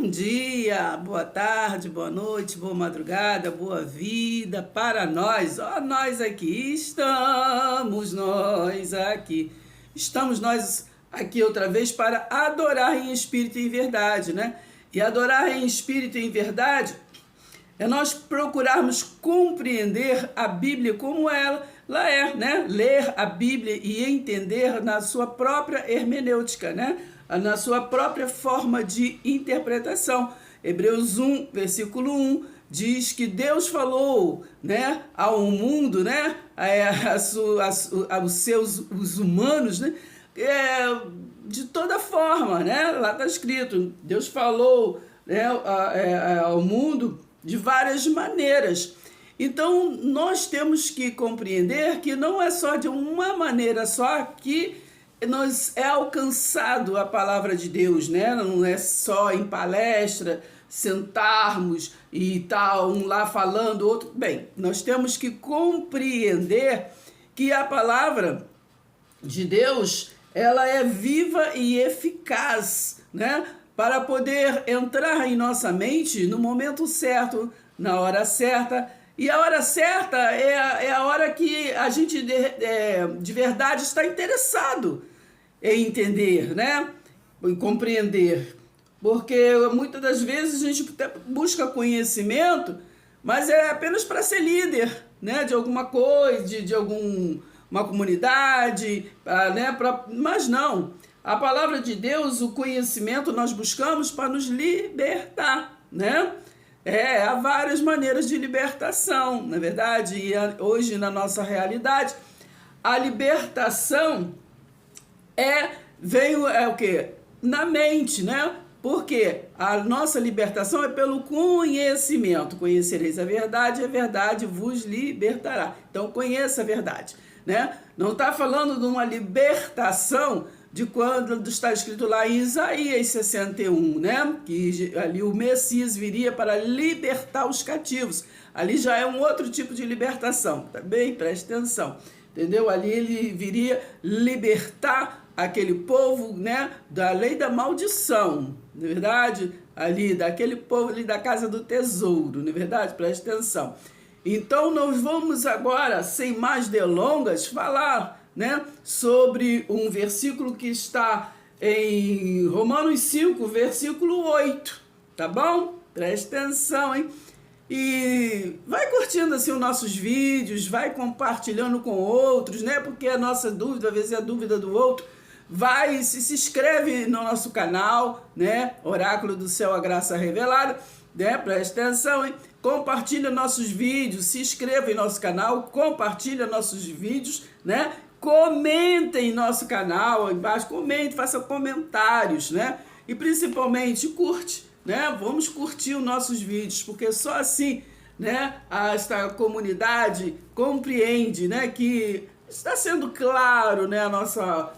Bom dia, boa tarde, boa noite, boa madrugada, boa vida para nós. Ó, nós aqui, estamos nós aqui outra vez para adorar em espírito e em verdade, né? E adorar em espírito e em verdade é nós procurarmos compreender a Bíblia como ela é, né? Ler a Bíblia e entender na sua própria hermenêutica, né? Na sua própria forma de interpretação. Hebreus 1, versículo 1, diz que Deus falou, né, ao mundo, né, os humanos, né, de toda forma, né, lá está escrito, Deus falou, né, ao mundo de várias maneiras. Então, nós temos que compreender que não é só de uma maneira só que nos é alcançado a palavra de Deus, né? Não é só em palestra, sentarmos e tal, um lá falando, outro... Bem, nós temos que compreender que a palavra de Deus, ela é viva e eficaz, né? Para poder entrar em nossa mente no momento certo, na hora certa. E a hora certa é a hora que a gente de verdade está interessado em entender, né? Em compreender. Porque muitas das vezes a gente busca conhecimento, mas é apenas para ser líder, né? De alguma coisa, de uma comunidade, né? Mas não. A palavra de Deus, o conhecimento nós buscamos para nos libertar, né? Há várias maneiras de libertação, na verdade, e hoje na nossa realidade, a libertação veio o quê? Na mente, né? Porque a nossa libertação é pelo conhecimento. Conhecereis a verdade vos libertará. Então, conheça a verdade, né? Não está falando de uma libertação de quando está escrito lá em Isaías 61, né? Que ali o Messias viria para libertar os cativos. Ali já é um outro tipo de libertação, tá bem? Preste atenção, entendeu? Ali ele viria libertar aquele povo, né? Da lei da maldição, não é verdade? Ali, daquele povo ali da casa do tesouro, não é verdade? Preste atenção. Então, nós vamos agora, sem mais delongas, falar, né, sobre um versículo que está em Romanos 5, versículo 8, tá bom? Preste atenção, hein? E vai curtindo assim os nossos vídeos, vai compartilhando com outros, né? Porque a nossa dúvida, às vezes é a dúvida do outro. Vai, se inscreve no nosso canal, né? Oráculo do Céu, a Graça Revelada, né? Preste atenção, hein? Compartilha nossos vídeos, se inscreva em nosso canal, compartilha nossos vídeos, né? Comenta em nosso canal, aí embaixo, comente, faça comentários, né? E principalmente curte, né? Vamos curtir os nossos vídeos, porque só assim, né, esta comunidade compreende, né, que está sendo claro, né,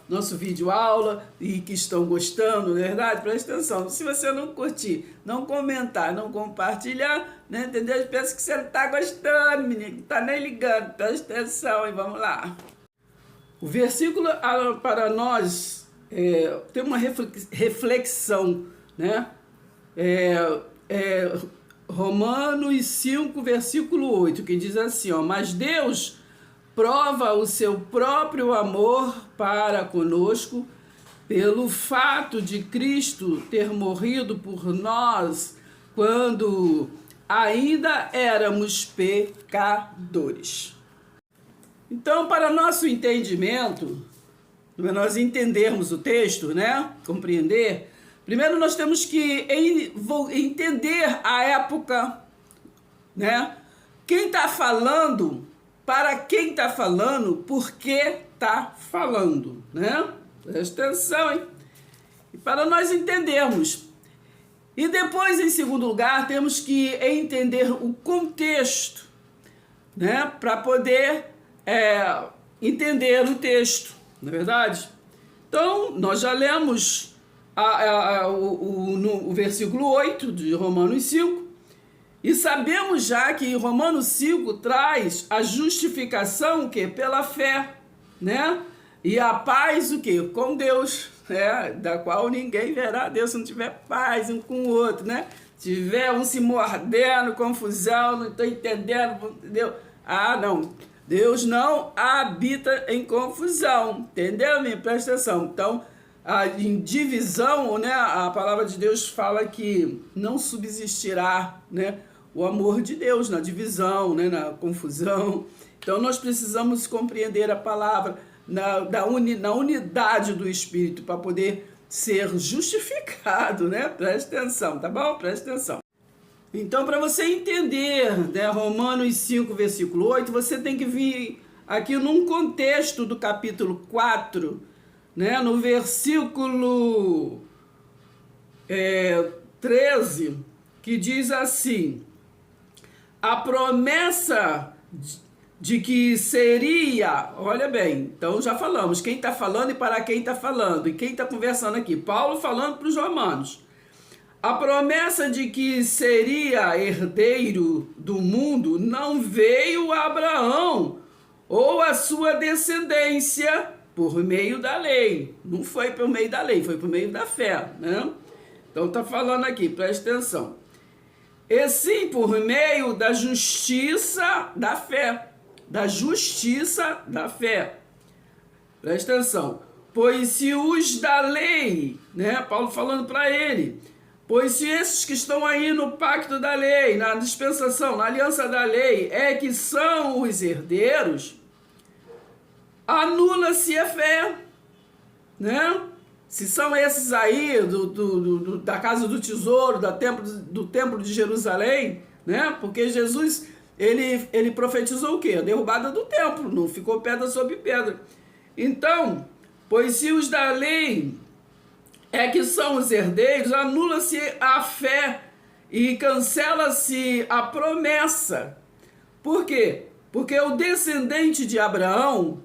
nosso vídeo aula e que estão gostando, não é verdade? Preste atenção, se você não curtir, não comentar, não compartilhar, né, entendeu? Eu penso que você não está gostando, menino, não está nem ligando, preste atenção e vamos lá. O versículo para nós tem uma reflexão, né? Romanos 5, versículo 8, que diz assim, ó, mas Deus prova o seu próprio amor para conosco pelo fato de Cristo ter morrido por nós quando ainda éramos pecadores. Então, para nosso entendimento, para nós entendermos o texto, né, compreender, primeiro nós temos que entender a época, né, quem está falando, para quem está falando, por que está falando, né? Presta atenção, hein? E para nós entendermos. E depois, em segundo lugar, temos que entender o contexto, né? Para poder entender o texto, não é verdade? Então, nós já lemos o versículo 8 de Romanos 5, e sabemos já que Romanos 5 traz a justificação que pela fé, né? E a paz, o quê? Com Deus, né? Da qual ninguém verá Deus se não tiver paz um com o outro, né? Tiver um se mordendo, confusão, não estou entendendo, entendeu? Ah, não. Deus não habita em confusão, entendeu, minha? Presta atenção. Então, em divisão, né? A palavra de Deus fala que não subsistirá, né? O amor de Deus na divisão, né? Na confusão. Então, nós precisamos compreender a palavra na unidade do Espírito para poder ser justificado, né? Presta atenção, tá bom? Presta atenção. Então, para você entender, né, Romanos 5, versículo 8, você tem que vir aqui num contexto do capítulo 4, né, no versículo 13, que diz assim: a promessa de que seria, olha bem, então já falamos, quem está falando e para quem está falando, e quem está conversando aqui, Paulo falando para os romanos, a promessa de que seria herdeiro do mundo não veio a Abraão ou a sua descendência por meio da lei, não foi por meio da lei, foi por meio da fé, né? Então está falando aqui, presta atenção, e sim por meio da justiça da fé, da justiça da fé. Presta atenção. Pois se os da lei, né? Paulo falando para ele, pois se esses que estão aí no pacto da lei, na dispensação, na aliança da lei, é que são os herdeiros, anula-se a fé, né? Se são esses aí da casa do tesouro, do templo de Jerusalém, né? Porque Jesus ele profetizou o quê? A derrubada do templo, não ficou pedra sobre pedra. Então, pois se os da lei é que são os herdeiros, anula-se a fé e cancela-se a promessa. Por quê? Porque o descendente de Abraão,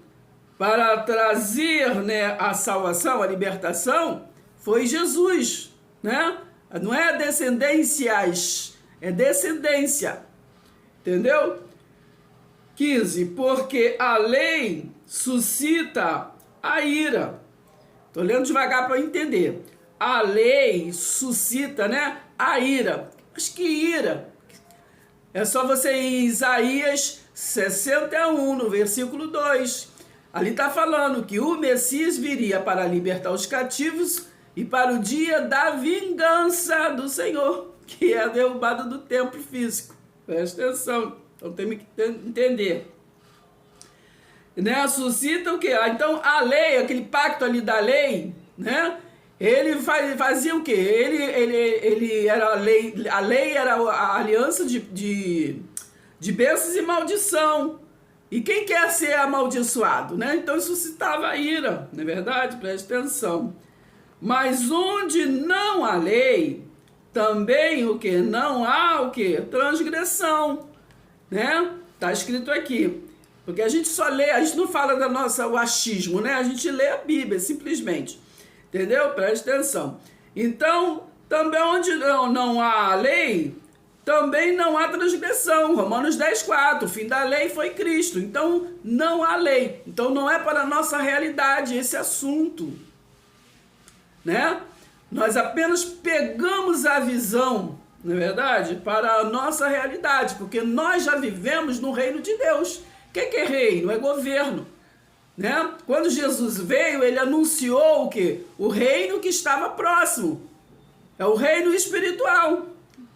para trazer, né, a salvação, a libertação, foi Jesus, né? Não é descendências, é descendência. Entendeu? 15. Porque a lei suscita a ira. Estou lendo devagar para entender. A lei suscita, né, a ira. Mas que ira? É só você ir em Isaías 61, no versículo 2. Ali está falando que o Messias viria para libertar os cativos e para o dia da vingança do Senhor, que é a derrubada do templo físico. Presta atenção, então temos que entender. Né? Suscita o quê? Então a lei, aquele pacto ali da lei, né? Ele fazia o quê? Ele era a lei era a aliança de bênçãos e maldição. E quem quer ser amaldiçoado, né? Então isso suscitava a ira, não é verdade? Preste atenção. Mas onde não há lei, também o que? Não há o que? Transgressão, né? Tá escrito aqui. Porque a gente só lê, a gente não fala da o achismo, né? A gente lê a Bíblia, simplesmente. Entendeu? Preste atenção. Então, também onde não há lei, também não há transgressão. Romanos 10:4, o fim da lei foi Cristo. Então, não há lei. Então, não é para a nossa realidade esse assunto, né? Nós apenas pegamos a visão, não é verdade? Para a nossa realidade, porque nós já vivemos no reino de Deus. O que é reino? É governo, né? Quando Jesus veio, ele anunciou o quê? O reino que estava próximo. É o reino espiritual,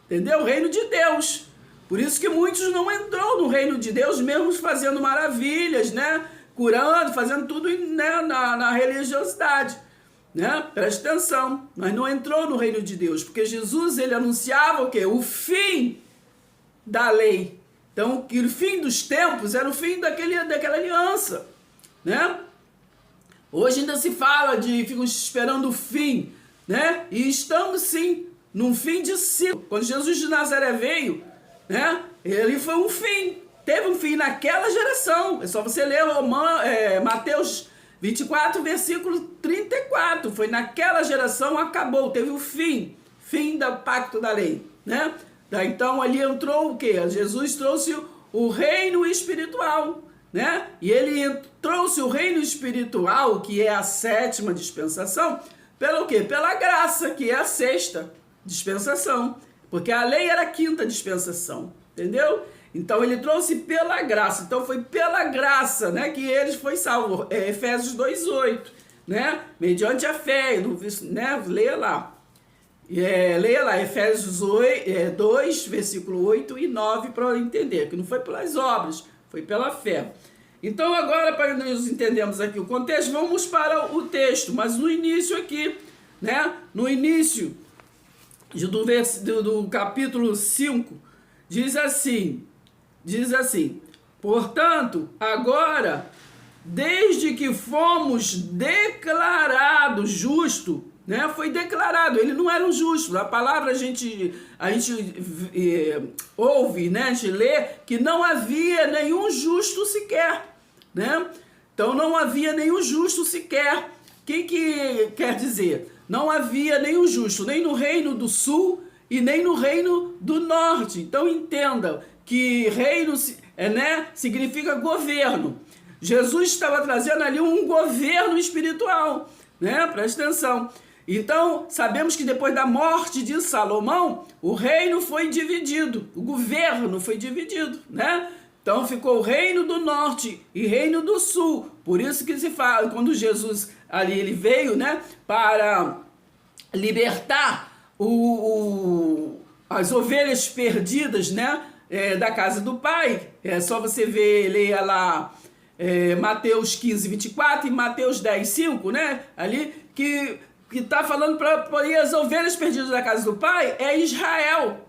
entendeu? O reino de Deus. Por isso que muitos não entrou no reino de Deus, mesmo fazendo maravilhas, né? Curando, fazendo tudo, né? na religiosidade. Né? Preste atenção, mas não entrou no reino de Deus, porque Jesus ele anunciava o quê? O fim da lei. Então, que o fim dos tempos era o fim daquela aliança, né? Hoje ainda se fala ficam esperando o fim, né? E estamos sim num fim de ciclo. Quando Jesus de Nazaré veio, né? Ele foi um fim, teve um fim naquela geração. É só você ler Mateus 24, versículo 34, foi naquela geração, acabou, teve o fim do pacto da lei, né? Então ali entrou o quê? Jesus trouxe o reino espiritual, né? E ele trouxe o reino espiritual, que é a sétima dispensação, pelo quê? Pela graça, que é a sexta dispensação. Porque a lei era a quinta dispensação, entendeu? Então ele trouxe pela graça. Então foi pela graça, né, que ele foi salvo. Efésios 2:8, né? Mediante a fé, né? Leia lá. Leia lá, Efésios 2, versículo 8 e 9, para entender, que não foi pelas obras, foi pela fé. Então agora, para nós entendermos aqui o contexto, vamos para o texto, mas no início aqui, né? No início do capítulo 5, diz assim, portanto, agora, desde que fomos declarados justos, né? Foi declarado, ele não era um justo. A palavra a gente ouve, né? A gente lê que não havia nenhum justo sequer, né? Então não havia nenhum justo sequer. O que quer dizer? Não havia nenhum justo, nem no reino do sul e nem no reino do norte. Então entenda que reino, né, significa governo. Jesus estava trazendo ali um governo espiritual, né? Presta atenção. Então, sabemos que depois da morte de Salomão, o reino foi dividido, o governo foi dividido, né? Então ficou o reino do norte e reino do sul. Por isso que se fala, quando Jesus ali ele veio, né, para libertar as ovelhas perdidas, né, da casa do Pai. É só você ver, leia lá Mateus 15:24 e Mateus 10:5, né? Ali que está falando para as ovelhas perdidas da casa do Pai é Israel,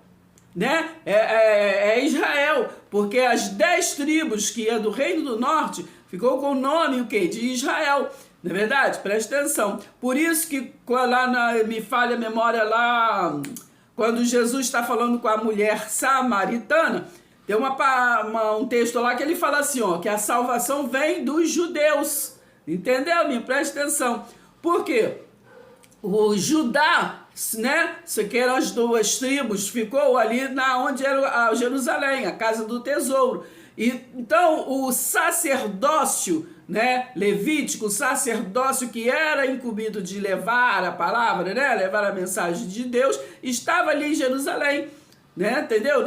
né? É Israel, porque as 10 tribos que é do reino do norte ficou com o nome o quê? De Israel. Não é verdade? Preste atenção. Por isso que lá me falha a memória lá, quando Jesus está falando com a mulher samaritana, tem um texto lá que ele fala assim, ó, que a salvação vem dos judeus. Entendeu, minha? Preste atenção. Por quê? O Judá, né, que eram as 2 tribos, ficou ali onde era Jerusalém, a casa do tesouro. E então o sacerdócio, né, levítico, o sacerdócio que era incumbido de levar a palavra, né, levar a mensagem de Deus, estava ali em Jerusalém, né, entendeu?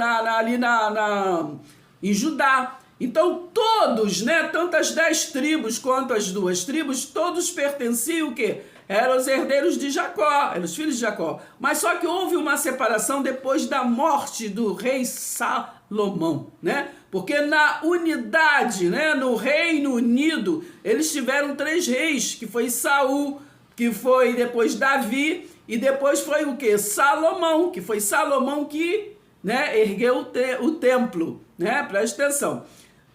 Em Judá. Então todos, né, tanto as 10 tribos quanto as 2 tribos, todos pertenciam o quê? Eram os herdeiros de Jacó, eram os filhos de Jacó. Mas só que houve uma separação depois da morte do rei Salomão, né? Porque na unidade, né, no Reino Unido, eles tiveram 3 reis, que foi Saul, que foi depois Davi, e depois foi o quê? Salomão, que foi Salomão que, né, ergueu o templo, né? Presta atenção.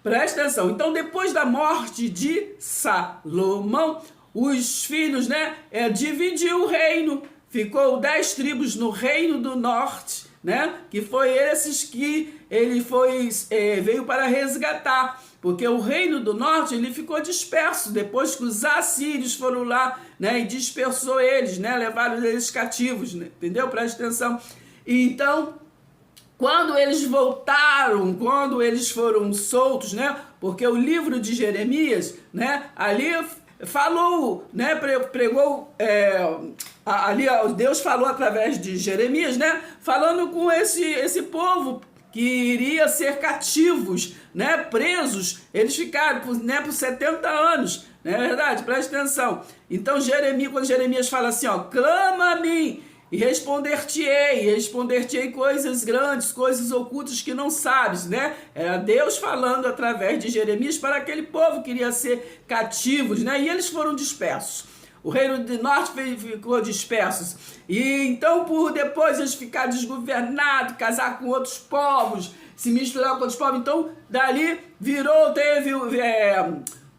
Presta atenção. Então, depois da morte de Salomão, os filhos, né, dividiu o reino. Ficou 10 tribos no reino do norte, né? Que foi esses que ele veio para resgatar. Porque o reino do norte ele ficou disperso depois que os assírios foram lá, né, e dispersou eles, né? Levaram eles cativos, né? Entendeu? Presta atenção. Então, quando eles voltaram, quando eles foram soltos, né? Porque o livro de Jeremias, né? Ali falou, né? Pregou, ali Deus falou através de Jeremias, né? Falando com esse povo que iria ser cativos, né? Presos. Eles ficaram, né, por 70 anos, não é verdade? Preste atenção. Então quando Jeremias fala assim, ó, clama a mim e responder-te-ei coisas grandes, coisas ocultas que não sabes, né? Era Deus falando através de Jeremias para aquele povo que iria ser cativos, né? E eles foram dispersos. O reino do norte ficou disperso. E então, por depois eles ficaram desgovernados, casar com outros povos, se misturar com outros povos, então dali teve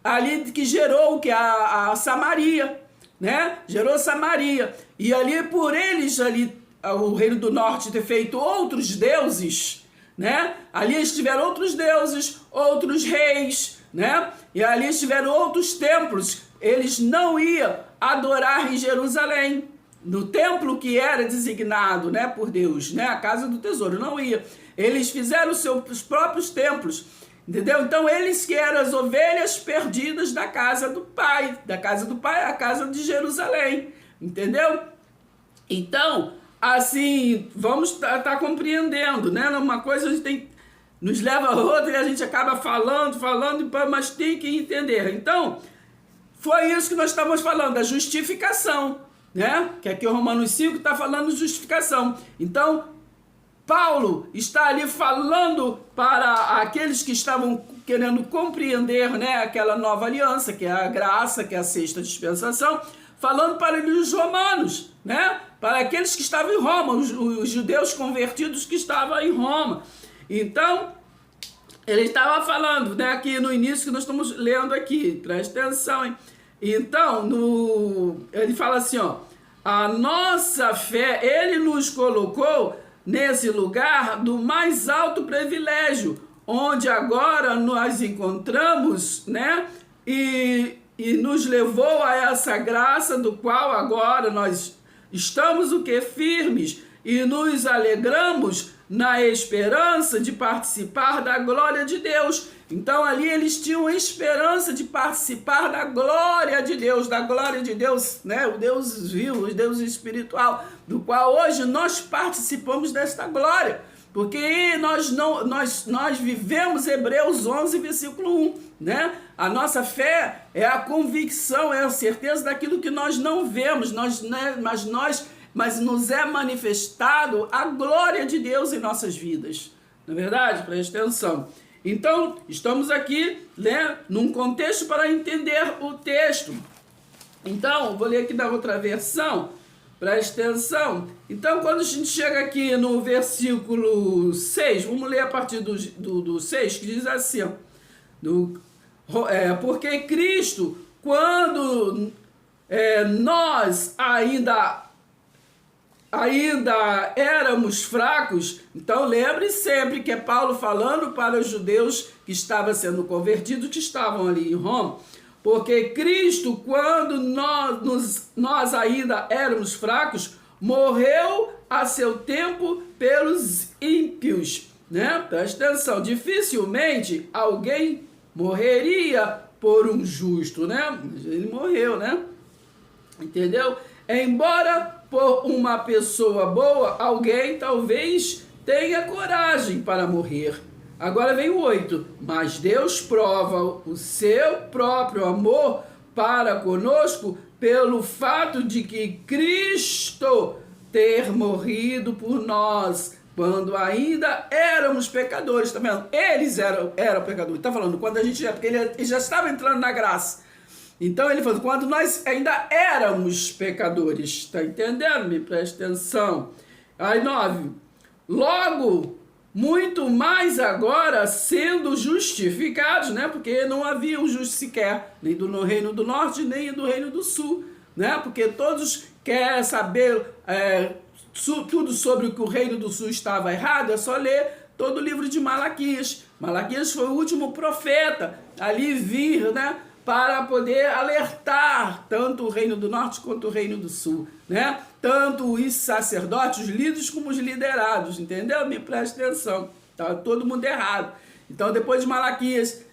ali que gerou que a Samaria, né? Gerou Samaria. E ali por eles, o reino do norte ter feito outros deuses, né? Ali eles tiveram outros deuses, outros reis, né? E ali eles tiveram outros templos. Eles não iam adorar em Jerusalém, no templo que era designado, né, por Deus, né? A casa do tesouro, não ia. Eles fizeram os seus próprios templos. Entendeu? Então eles que eram as ovelhas perdidas da casa do Pai a casa de Jerusalém, entendeu? Então, assim, vamos tá compreendendo, né? Uma coisa a gente tem, nos leva a outra e a gente acaba falando, mas tem que entender. Então, foi isso que nós estávamos falando, da justificação, né? Que aqui o Romanos 5 está falando de justificação. Então, Paulo está ali falando para aqueles que estavam querendo compreender, né, aquela nova aliança, que é a graça, que é a sexta dispensação, falando para os romanos, né, para aqueles que estavam em Roma, os judeus convertidos que estavam em Roma. Então, ele estava falando, né, aqui no início que nós estamos lendo aqui, presta atenção, hein? Então, ele fala assim, ó, a nossa fé, ele nos colocou nesse lugar do mais alto privilégio, onde agora nós encontramos, né, e nos levou a essa graça do qual agora nós estamos o que? Firmes, e nos alegramos na esperança de participar da glória de Deus. Então ali eles tinham esperança de participar da glória de Deus, né? O Deus vivo, o Deus espiritual, do qual hoje nós participamos desta glória, porque nós vivemos Hebreus 11, versículo 1, né? A nossa fé é a convicção, é a certeza daquilo que nós não vemos, mas nos é manifestado a glória de Deus em nossas vidas. Não é verdade? Preste atenção. Então, estamos aqui, né, num contexto para entender o texto. Então, vou ler aqui da outra versão, preste atenção. Então, quando a gente chega aqui no versículo 6, vamos ler a partir do 6, que diz assim, ó, porque Cristo, quando nós ainda éramos fracos, então lembre sempre que é Paulo falando para os judeus que estavam sendo convertidos, que estavam ali em Roma, porque Cristo, quando nós ainda éramos fracos, morreu a seu tempo pelos ímpios, né? Presta atenção, dificilmente alguém morreria por um justo, né? Ele morreu, né? Entendeu? Embora por uma pessoa boa, alguém talvez tenha coragem para morrer. Agora vem o 8. Mas Deus prova o seu próprio amor para conosco pelo fato de que Cristo ter morrido por nós quando ainda éramos pecadores. Tá vendo? Eles eram pecadores. Está falando quando a gente porque ele já estava entrando na graça. Então ele falou, quando nós ainda éramos pecadores, está entendendo? Me preste atenção. Aí 9, logo, muito mais agora, sendo justificados, né? Porque não havia um justo sequer, nem no reino do norte, nem do reino do sul, né? Porque todos querem saber tudo sobre o que o reino do sul estava errado, é só ler todo o livro de Malaquias. Malaquias foi o último profeta ali vir, né? Para poder alertar tanto o reino do norte quanto o reino do sul, né? Tanto os sacerdotes, os líderes, como os liderados, entendeu? Me preste atenção, tá todo mundo errado. Então, depois de Malaquias,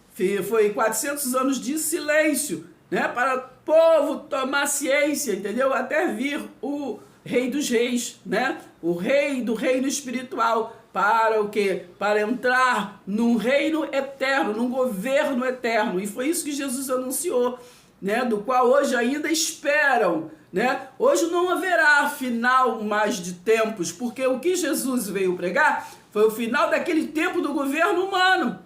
foi 400 anos de silêncio, né? Para o povo tomar ciência, entendeu? Até vir o Rei dos Reis, né? O rei do reino espiritual, para o quê? Para entrar num reino eterno, num governo eterno. E foi isso que Jesus anunciou, né? Do qual hoje ainda esperam, né? Hoje não haverá final mais de tempos, porque o que Jesus veio pregar foi o final daquele tempo do governo humano,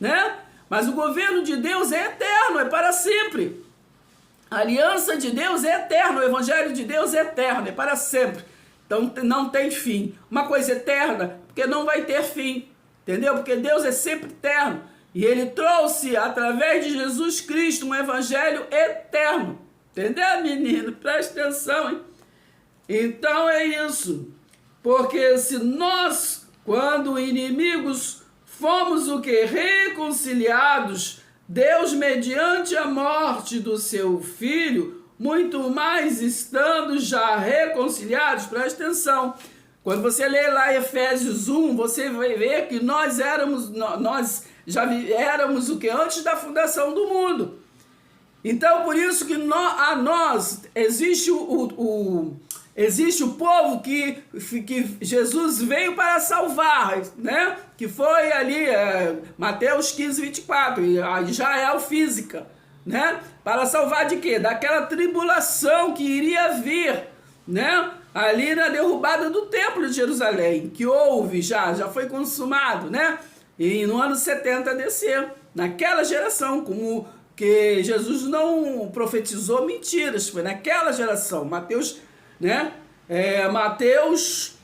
né? Mas o governo de Deus é eterno, é para sempre. A aliança de Deus é eterna, o evangelho de Deus é eterno, é para sempre. Então não tem fim. Uma coisa eterna, porque não vai ter fim, entendeu? Porque Deus é sempre eterno. E Ele trouxe, através de Jesus Cristo, um evangelho eterno. Entendeu, menino? Presta atenção, hein? Então é isso. Porque se nós, quando inimigos, fomos o que? Reconciliados, Deus, mediante a morte do seu Filho, muito mais estando já reconciliados, presta atenção. Quando você lê lá Efésios 1, você vai ver que nós éramos o que? Antes da fundação do mundo. Então, por isso que a nós existe existe o povo que Jesus veio para salvar, né? Que foi ali, Mateus 15, 24, Israel física, né? Para salvar de quê? Daquela tribulação que iria vir, né? Ali na derrubada do templo de Jerusalém, que houve, já foi consumado, né? E no ano 70 desceu, naquela geração, como que Jesus não profetizou mentiras, foi naquela geração, Mateus, né? Mateus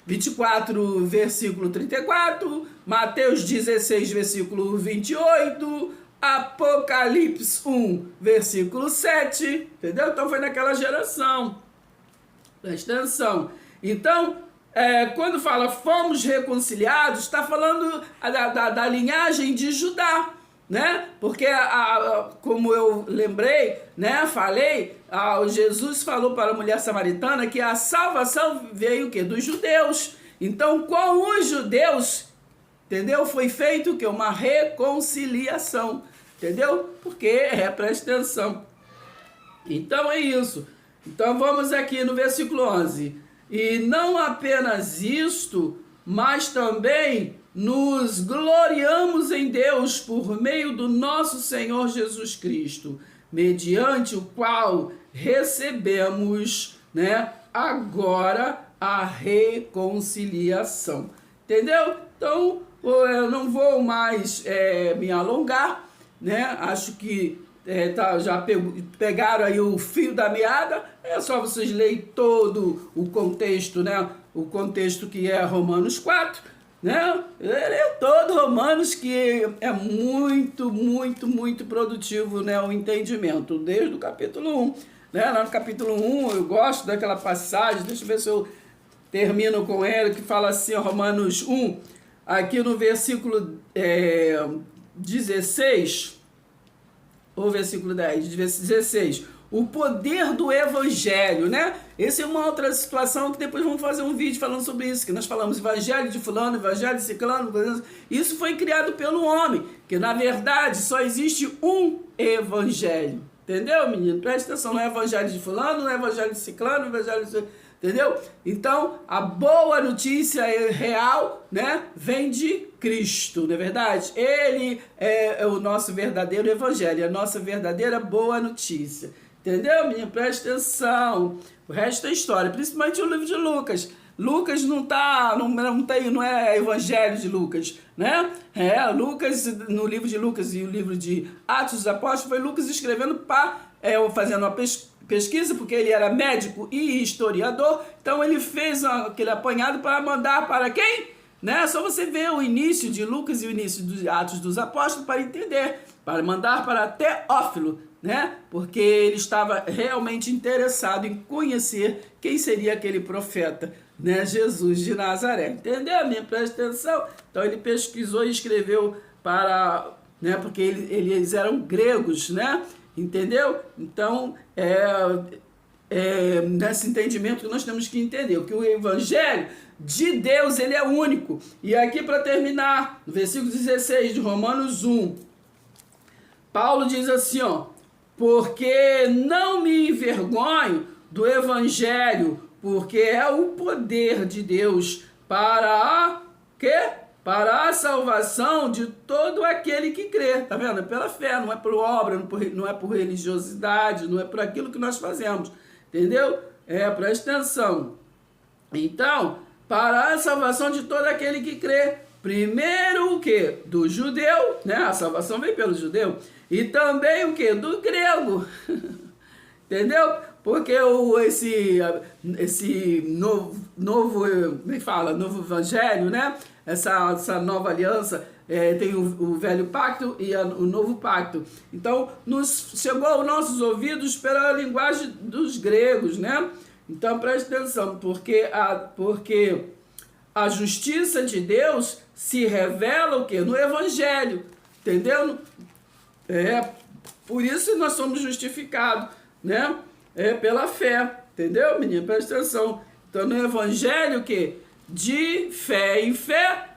24, versículo 34, Mateus 16, versículo 28, Apocalipse 1, versículo 7, entendeu? Então foi naquela geração, presta atenção. Então, quando fala fomos reconciliados, está falando da linhagem de Judá, né? Porque, como eu lembrei, né? Falei, Jesus falou para a mulher samaritana que a salvação veio o quê? Dos judeus. Então, com os judeus, entendeu? Foi feito o quê? Uma reconciliação, entendeu? Porque, presta atenção. Então, é isso. Então, vamos aqui no versículo 11. E não apenas isto, mas também nos gloriamos em Deus por meio do nosso Senhor Jesus Cristo, mediante o qual recebemos, né, agora a reconciliação. Entendeu? Então, eu não vou mais me alongar, né? Acho que já pegaram aí o fio da meada. É só vocês lerem todo o contexto, né? O contexto que é Romanos 4, né? Todo Romanos, que é muito, muito, muito produtivo, né? O entendimento, desde o capítulo 1. Né? Lá no capítulo 1, eu gosto daquela passagem, deixa eu ver se eu termino com ela, que fala assim, Romanos 1, aqui no versículo 16, ou versículo 10, 16, o poder do evangelho, né? Essa é uma outra situação que depois vamos fazer um vídeo falando sobre isso, que nós falamos evangelho de fulano, evangelho de ciclano, isso foi criado pelo homem, que na verdade só existe um evangelho, entendeu, menino? Presta atenção, não é evangelho de fulano, não é evangelho de ciclano, evangelho de... Entendeu? Então, a boa notícia real, né, vem de Cristo, não é verdade? Ele é o nosso verdadeiro evangelho, a nossa verdadeira boa notícia. Entendeu, menino? Presta atenção. O resto é história, principalmente o livro de Lucas. Lucas não é evangelho de Lucas, né? Lucas, no livro de Lucas e o livro de Atos dos Apóstolos, foi Lucas escrevendo fazendo uma pesquisa, porque ele era médico e historiador, então ele fez aquele apanhado para mandar para quem? Né? Só você ver o início de Lucas e o início dos Atos dos Apóstolos para entender, para mandar para Teófilo, né? Porque ele estava realmente interessado em conhecer quem seria aquele profeta, né? Jesus de Nazaré. Entendeu, minha? Presta atenção. Então ele pesquisou e escreveu para, né? Porque eles eram gregos, né? Entendeu? Então, nesse entendimento que nós temos que entender, que o evangelho de Deus, ele é único. E aqui, para terminar, no versículo 16 de Romanos 1, Paulo diz assim, porque não me envergonho do evangelho, porque é o poder de Deus para a salvação de todo aquele que crê. Tá vendo? É pela fé, não é por obra, não é por religiosidade, não é por aquilo que nós fazemos. Entendeu? Presta atenção. Então, para a salvação de todo aquele que crê. Primeiro o quê? Do judeu, né? A salvação vem pelo judeu. E também o quê? Do grego. Entendeu? Porque esse novo evangelho, né? Essa nova aliança, tem o velho pacto e o novo pacto. Então, chegou aos nossos ouvidos pela linguagem dos gregos, né? Então, preste atenção, porque a justiça de Deus se revela o quê? No evangelho, entendeu? Por isso nós somos justificados, né? Pela fé, entendeu, menino? Presta atenção. Então, no evangelho, o quê? De fé em fé,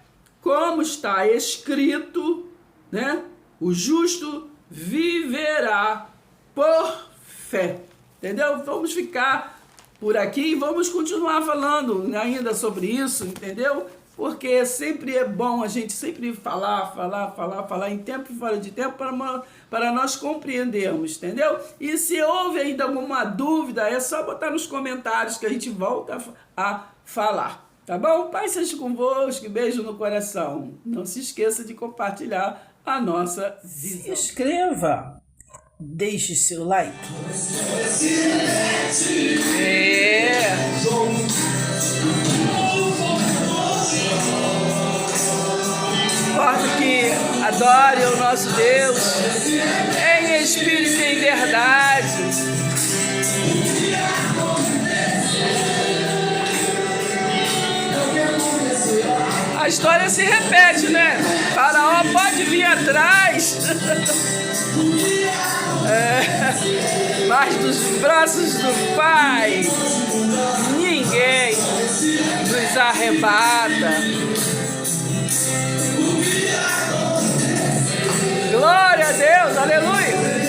como está escrito, né? O justo viverá por fé. Entendeu? Vamos ficar por aqui e vamos continuar falando ainda sobre isso, entendeu? Porque sempre é bom a gente sempre falar em tempo e fora de tempo para nós compreendermos, entendeu? E se houve ainda alguma dúvida, é só botar nos comentários que a gente volta a falar, tá bom? Paz seja convosco, beijo no coração. Não se esqueça de compartilhar a nossa visão. Se inscreva, deixe seu like. Importa que adore o nosso Deus em espírito e em verdade. A história se repete, né? Faraó pode vir atrás, mas dos braços do Pai ninguém nos arrebata. Glória a Deus, aleluia.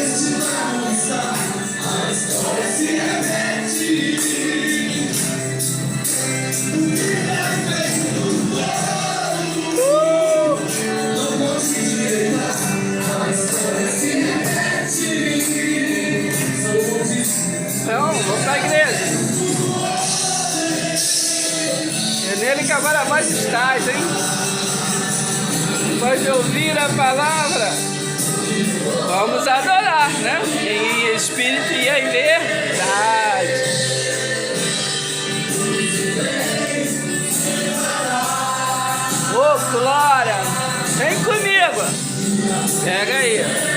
Então, vamos para a igreja. É nele que agora mais estás, hein? Depois de ouvir a palavra, vamos adorar, né? Em espírito e em verdade. Ô, glória! Vem comigo! Pega aí.